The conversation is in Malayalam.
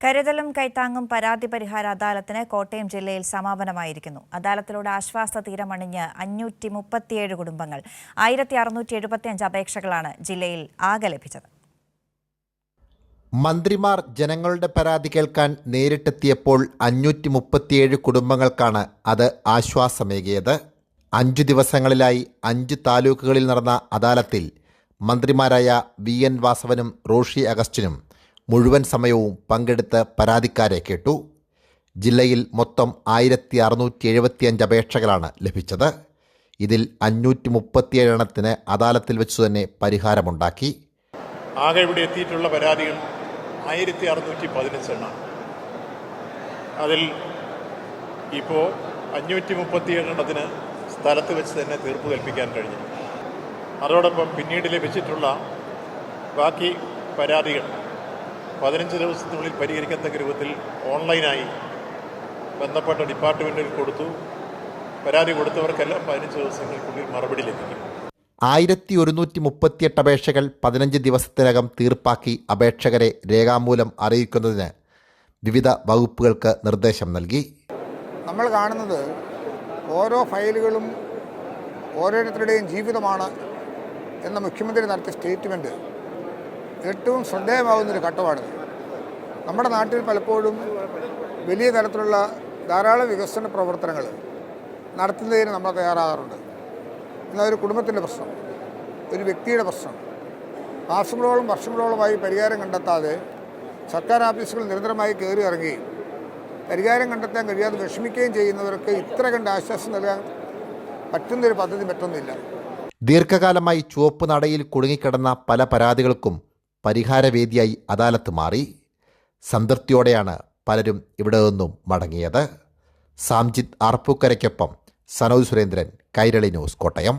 കരുതലും കൈത്താങ്ങും പരാതി പരിഹാര അദാലത്തിന് കോട്ടയം ജില്ലയിൽ സമാപനമായിരിക്കുന്നു. അദാലത്തിലൂടെ ആശ്വാസ തീരമണിഞ്ഞ് 537 കുടുംബങ്ങൾ 1675 അപേക്ഷകളാണ് ജില്ലയിൽ ആകെ ലഭിച്ചത്. മന്ത്രിമാർ ജനങ്ങളുടെ പരാതി കേൾക്കാൻ നേരിട്ടെത്തിയപ്പോൾ 537 കുടുംബങ്ങൾക്കാണ് അത് ആശ്വാസമേകിയത്. 5 ദിവസങ്ങളിലായി 5 താലൂക്കുകളിൽ നടന്ന അദാലത്തിൽ മന്ത്രിമാരായ VN വാസവനും റോഷി അഗസ്റ്റിനും മുഴുവൻ സമയവും പങ്കെടുത്ത് പരാതിക്കാരെ കേട്ടു. ജില്ലയിൽ മൊത്തം 1675 അപേക്ഷകളാണ് ലഭിച്ചത്. ഇതിൽ 537 എണ്ണത്തിന് അദാലത്തിൽ വെച്ചു തന്നെ പരിഹാരമുണ്ടാക്കി. ആകെ ഇവിടെ എത്തിയിട്ടുള്ള പരാതികൾ 1615 എണ്ണം. അതിൽ ഇപ്പോൾ 537 എണ്ണത്തിന് സ്ഥലത്ത് വെച്ച് തന്നെ തീർപ്പ് കൽപ്പിക്കാൻ കഴിഞ്ഞു. അതോടൊപ്പം പിന്നീട് ലഭിച്ചിട്ടുള്ള ബാക്കി പരാതികൾ 15 ദിവസത്തിനുള്ളിൽ പരിഹരിക്കത്തക്ക രൂപത്തിൽ ഓൺലൈനായി ബന്ധപ്പെട്ട ഡിപ്പാർട്ട്മെൻറ്റിൽ കൊടുത്തു. പരാതി കൊടുത്തവർക്കെല്ലാം 15 ദിവസങ്ങൾക്കുള്ളിൽ മറുപടി ലഭിക്കും. 1138 അപേക്ഷകൾ 15 ദിവസത്തിനകം തീർപ്പാക്കി അപേക്ഷകരെ രേഖാമൂലം അറിയിക്കുന്നതിന് വിവിധ വകുപ്പുകൾക്ക് നിർദ്ദേശം നൽകി. നമ്മൾ കാണുന്നത് ഓരോ ഫയലുകളും ഓരോരുത്തരുടെയും ജീവിതമാണ് എന്ന മുഖ്യമന്ത്രി നടത്തിയ സ്റ്റേറ്റ്മെൻറ്റ് ഏറ്റവും ശ്രദ്ധേയമാകുന്നൊരു ഘട്ടമാണിത്. നമ്മുടെ നാട്ടിൽ പലപ്പോഴും വലിയ തരത്തിലുള്ള ധാരാളം വികസന പ്രവർത്തനങ്ങൾ നടത്തുന്നതിന് നമ്മൾ തയ്യാറാകാറുണ്ട്. എന്നാൽ ഒരു കുടുംബത്തിൻ്റെ പ്രശ്നം, ഒരു വ്യക്തിയുടെ പ്രശ്നം മാസങ്ങളോളം വർഷങ്ങളോളമായി പരിഹാരം കണ്ടെത്താതെ സർക്കാർ ഓഫീസുകൾ നിരന്തരമായി കയറി ഇറങ്ങുകയും പരിഹാരം കണ്ടെത്താൻ കഴിയാതെ വിഷമിക്കുകയും ചെയ്യുന്നവർക്ക് ഇത്ര കണ്ട് ആശ്വാസം നൽകാൻ പറ്റുന്നൊരു പദ്ധതി മറ്റൊന്നുമില്ല. ദീർഘകാലമായി ചുവപ്പ് നടയിൽ കുടുങ്ങിക്കിടന്ന പല പരാതികൾക്കും പരിഹാരവേദിയായി അദാലത്ത് മാറി. സംതൃപ്തിയോടെയാണ് പലരും ഇവിടെ നിന്നും മടങ്ങിയത്. സാംജിത് ആർപ്പൂക്കരയ്ക്കൊപ്പം സനോജ് സുരേന്ദ്രൻ, കൈരളി ന്യൂസ്, കോട്ടയം.